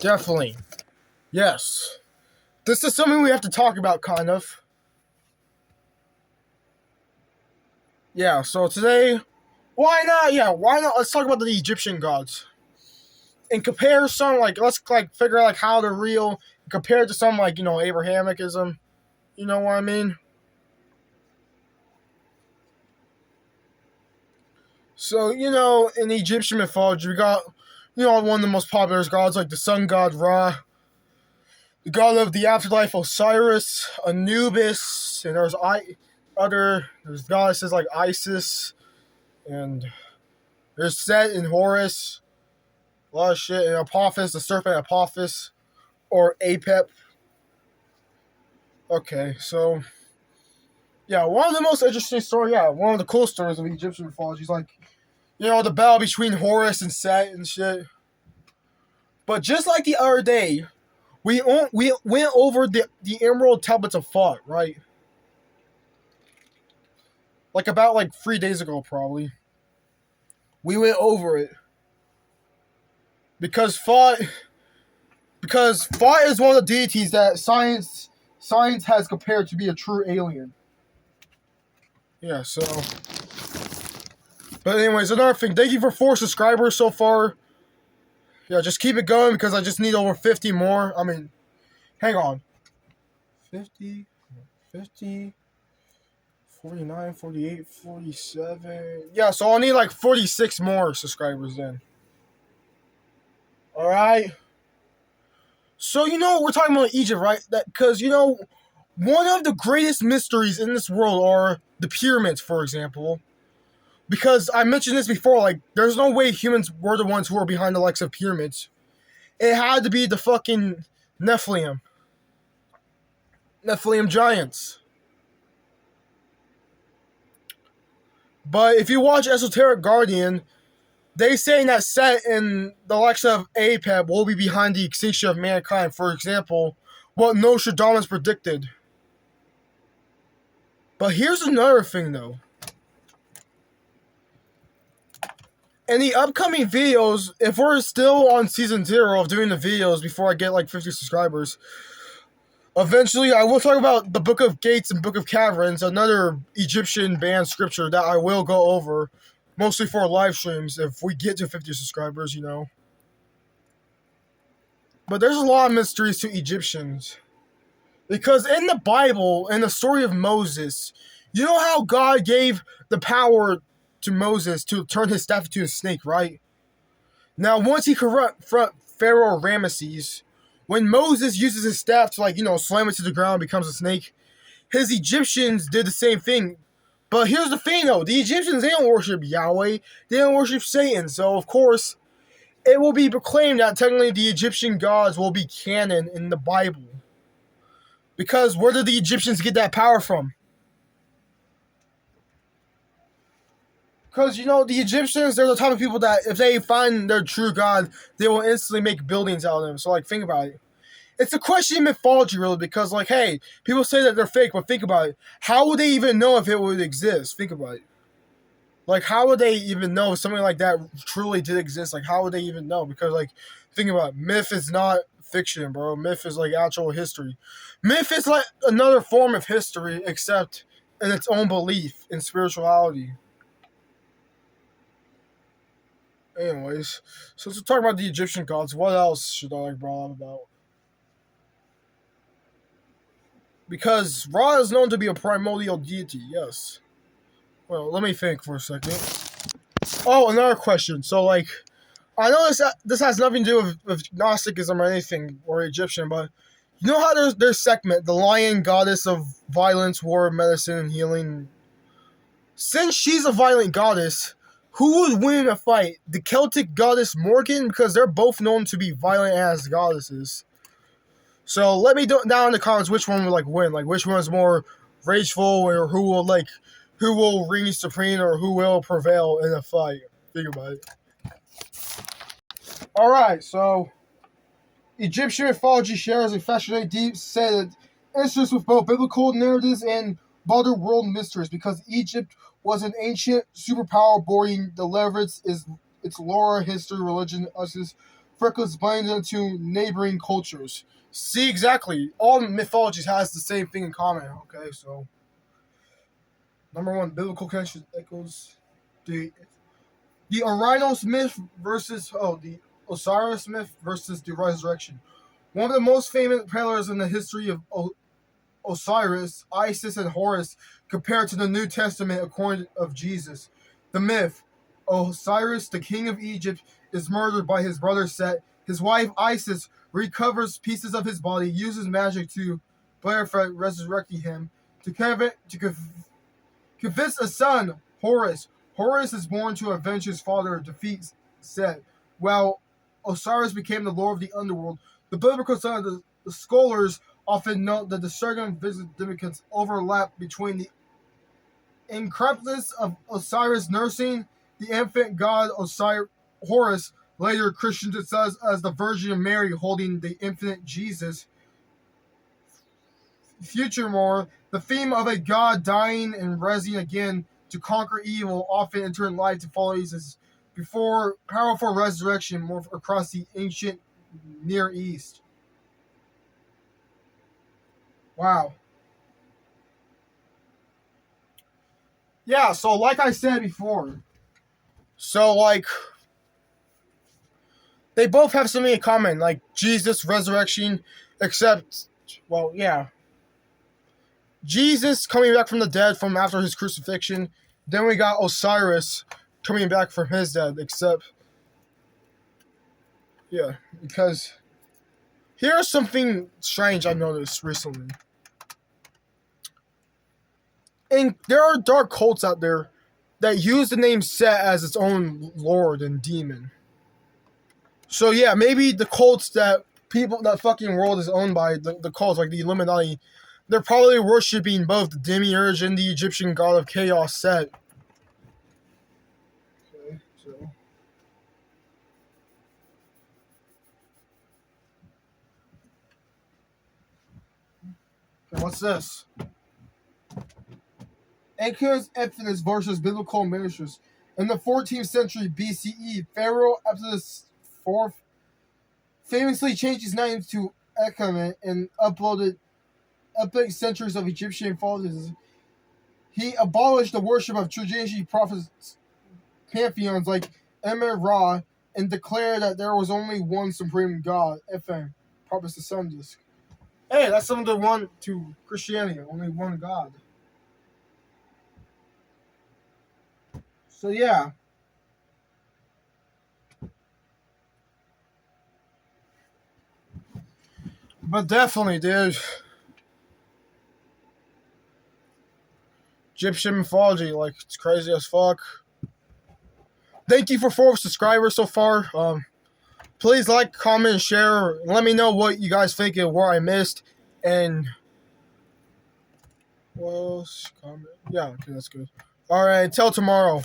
Definitely. Yes. This is something we have to talk about, kind of. Yeah, so today, why not? Yeah, why not? Let's talk about the Egyptian gods. And compare some, let's, figure out, how they're real, compared to some, Abrahamicism. You know what I mean? So, in Egyptian mythology, we got, one of the most popular gods, like the sun god Ra, the god of the afterlife Osiris, Anubis, and there's goddesses like Isis, and there's Set and Horus, a lot of shit, and Apophis, the serpent Apophis, or Apep. Okay, so, yeah, one of the most interesting stories, one of the cool stories of Egyptian mythology is, the battle between Horus and Set and shit. But just like the other day, we went over the Emerald Tablets of Thought, right? About 3 days ago, probably. We went over it because Thought is one of the deities that science has compared to be a true alien. Yeah, so. But anyways, another thing. Thank you for 4 subscribers so far. Yeah, just keep it going because I just need over 50 more. I mean, hang on. 50, 49, 48, 47. Yeah, so I'll need 46 more subscribers then. Alright? So, we're talking about Egypt, right? Because, one of the greatest mysteries in this world are the pyramids, for example. Because I mentioned this before, there's no way humans were the ones who were behind the likes of pyramids. It had to be the fucking Nephilim giants. But if you watch Esoteric Guardian, they saying that Set and the likes of Apep will be behind the extinction of mankind. For example, what Nostradamus predicted. But here's another thing, though. In the upcoming videos, if we're still on season 0 of doing the videos before I get 50 subscribers, eventually I will talk about the Book of Gates and Book of Caverns, another Egyptian banned scripture that I will go over, mostly for live streams if we get to 50 subscribers, But there's a lot of mysteries to Egyptians. Because in the Bible, in the story of Moses, you know how God gave the power to Moses to turn his staff into a snake, right? Now, once he confronts Pharaoh Ramesses, when Moses uses his staff to, slam it to the ground and becomes a snake, his Egyptians did the same thing. But here's the thing, though. The Egyptians, they don't worship Yahweh. They don't worship Satan. So, of course, it will be proclaimed that technically the Egyptian gods will be canon in the Bible. Because where did the Egyptians get that power from? Because, the Egyptians, they're the type of people that if they find their true God, they will instantly make buildings out of them. So, think about it. It's a question of mythology, really, because, hey, people say that they're fake, but think about it. How would they even know if it would exist? Think about it. How would they even know if something like that truly did exist? How would they even know? Because, think about it. Myth is not fiction, bro. Myth is, actual history. Myth is, another form of history, except in its own belief in spirituality. Anyways, so to talk about the Egyptian gods, what else should I brought up about? Because Ra is known to be a primordial deity, yes. Well, let me think for a second. Oh, another question. So, I know this has nothing to do with Gnosticism or anything, or Egyptian, but you know how there's Sekhmet, the lion goddess of violence, war, medicine, and healing? Since she's a violent goddess, who would win in a fight? The Celtic goddess Morgan? Because they're both known to be violent as goddesses. So let me know down in the comments which one would win. Which one is more rageful, or who will reign supreme, or who will prevail in a fight. Think about it. Alright, so Egyptian mythology shares a fascinating deep-seated interest with both biblical narratives and broader world mysteries because Egypt was an ancient superpower borrowing the leverage is its lore, history, religion, uses freckles blended into neighboring cultures. See, exactly. All mythologies has the same thing in common. Okay, so number one, biblical connection echoes the Orinos myth versus the Osiris myth versus the resurrection. One of the most famous parallels in the history of Osiris, Isis, and Horus compared to the New Testament according of Jesus. The myth: Osiris, the king of Egypt, is murdered by his brother Set. His wife Isis recovers pieces of his body, uses magic to resurrecting him to convince a son, Horus. Horus is born to avenge his father and defeat Set. While Osiris became the lord of the underworld, the biblical the scholars often note that the significant overlap between the increptness of Osiris nursing the infant god Horus, later Christians it says as the Virgin Mary holding the infant Jesus. Furthermore, the theme of a god dying and rising again to conquer evil often entered life to follow Jesus before powerful resurrection moved across the ancient Near East. Wow. Yeah, so like I said before, so like they both have something in common, like Jesus, resurrection, except, well, yeah. Jesus coming back from the dead from after his crucifixion. Then we got Osiris coming back from his dead, except, yeah, because here's something strange I noticed recently. And there are dark cults out there that use the name Set as its own lord and demon. So yeah, maybe the cults that that fucking world is owned by, the cults like the Illuminati, they're probably worshipping both the demiurge and the Egyptian god of chaos, Set. Okay, so. Okay, what's this? Anchor's Ephesus versus biblical ministers. In the 14th century BCE, Pharaoh Ephesus IV famously changed his name to Akhmet and uploaded epic centuries of Egyptian falsehoods. He abolished the worship of traditional prophets pantheons like Emir-Ra and declared that there was only one supreme God, FM, Prophet the Sun Disc. Hey, that's something to one to Christianity, only one God. So yeah. But definitely, dude. Egyptian mythology, like, it's crazy as fuck. Thank you for 4 subscribers so far. Please like, comment, and share. Let me know what you guys think of where I missed. And what else? Comment. Yeah, okay, that's good. Alright, until tomorrow.